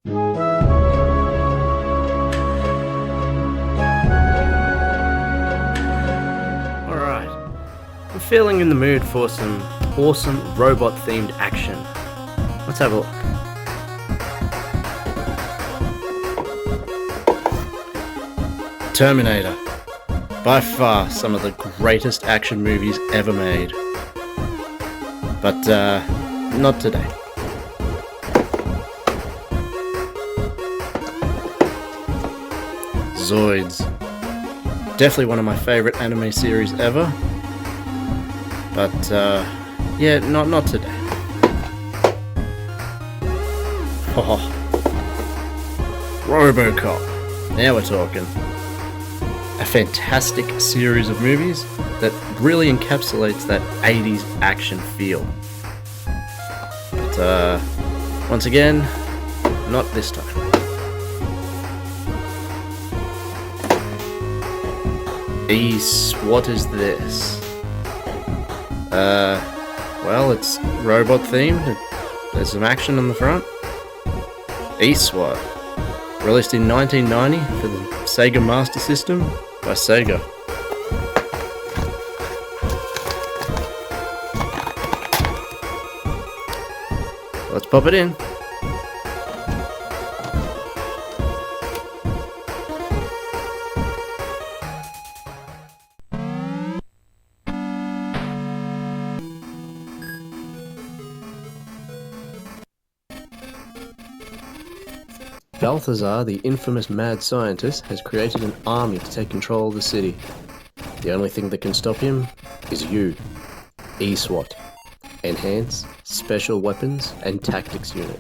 Alright, I'm feeling in the mood for some awesome robot-themed action. Let's have a look. Terminator. By far some of the greatest action movies ever made. But, not today. Zoids. Definitely one of my favorite anime series ever. But, yeah, not today. Oh. RoboCop. Now we're talking. A fantastic series of movies that really encapsulates that 80s action feel. But, once again, not this time. What is this? Well, it's robot themed. There's some action on the front. E-SWAT. Released in 1990 for the Sega Master System by Sega. Let's pop it in. Balthazar, the infamous mad scientist, has created an army to take control of the city. The only thing that can stop him is you, E-SWAT, Enhanced Special Weapons and Tactics Unit.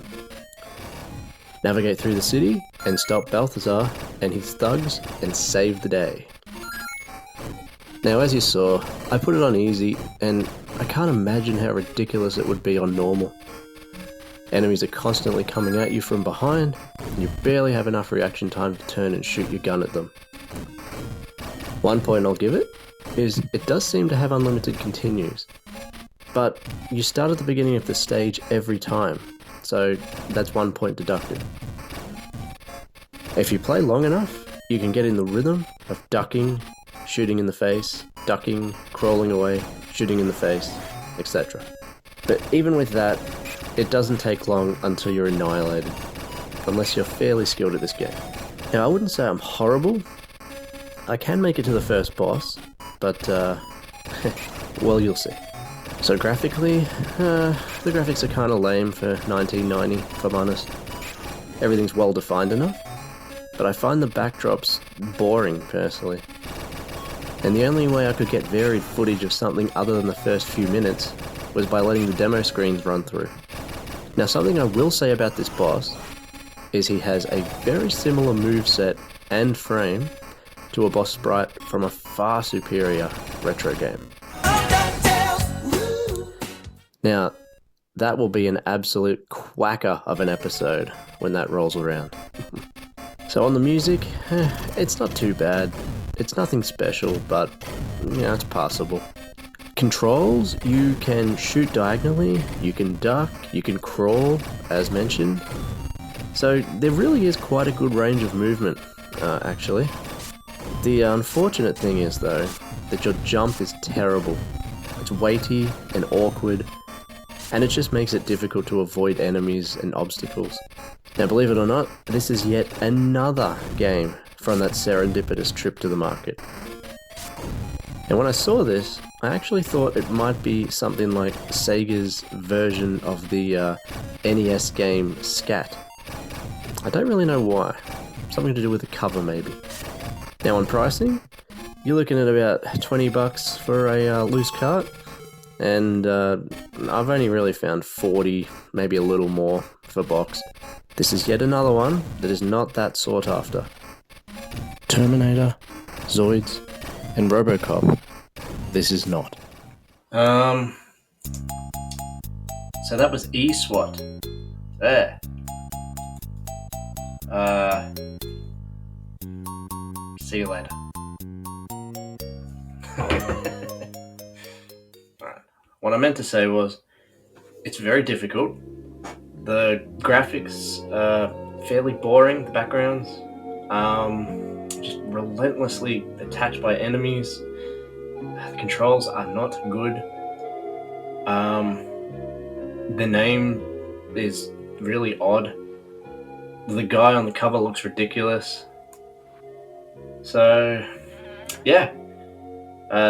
Navigate through the city and stop Balthazar and his thugs and save the day. Now, as you saw, I put it on easy, and I can't imagine how ridiculous it would be on normal. Enemies are constantly coming at you from behind, and you barely have enough reaction time to turn and shoot your gun at them. One point I'll give it is it does seem to have unlimited continues, but you start at the beginning of the stage every time, so that's 1 point deducted. If you play long enough, you can get in the rhythm of ducking, shooting in the face, ducking, crawling away, shooting in the face, etc. But even with that, it doesn't take long until you're annihilated, unless you're fairly skilled at this game. Now, I wouldn't say I'm horrible. I can make it to the first boss, but, well, you'll see. So graphically, the graphics are kinda lame for 1990, if I'm honest. Everything's well defined enough, but I find the backdrops boring, personally. And the only way I could get varied footage of something other than the first few minutes was by letting the demo screens run through. Now, something I will say about this boss is he has a very similar moveset and frame to a boss sprite from a far superior retro game. Now, that will be an absolute quacker of an episode when that rolls around. So on the music, it's not too bad. It's nothing special, but, it's passable. Controls, you can shoot diagonally, you can duck, you can crawl, as mentioned. So there really is quite a good range of movement, actually. The unfortunate thing is, though, that your jump is terrible. It's weighty and awkward, and it just makes it difficult to avoid enemies and obstacles. Now, believe it or not, this is yet another game from that serendipitous trip to the market. And when I saw this, I actually thought it might be something like Sega's version of the NES game Scat. I don't really know why. Something to do with the cover, maybe. Now, on pricing, you're looking at about $20 for a loose cart, and I've only really found 40, maybe a little more, for box. This is yet another one that is not that sought after. Terminator, Zoids, and RoboCop. This is not. So that was E-SWAT. There. See you later. Alright. What I meant to say was, it's very difficult. The graphics are fairly boring, the backgrounds. Just relentlessly attacked by enemies. The controls are not good. The name is really odd. The guy on the cover looks ridiculous. So, yeah.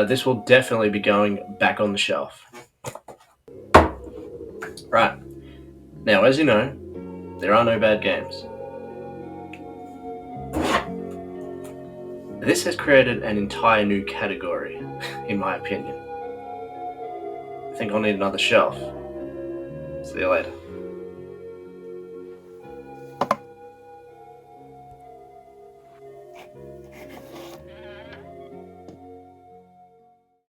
This will definitely be going back on the shelf. Right. Now, as you know, there are no bad games. This has created an entire new category, in my opinion. I think I'll need another shelf. See you later.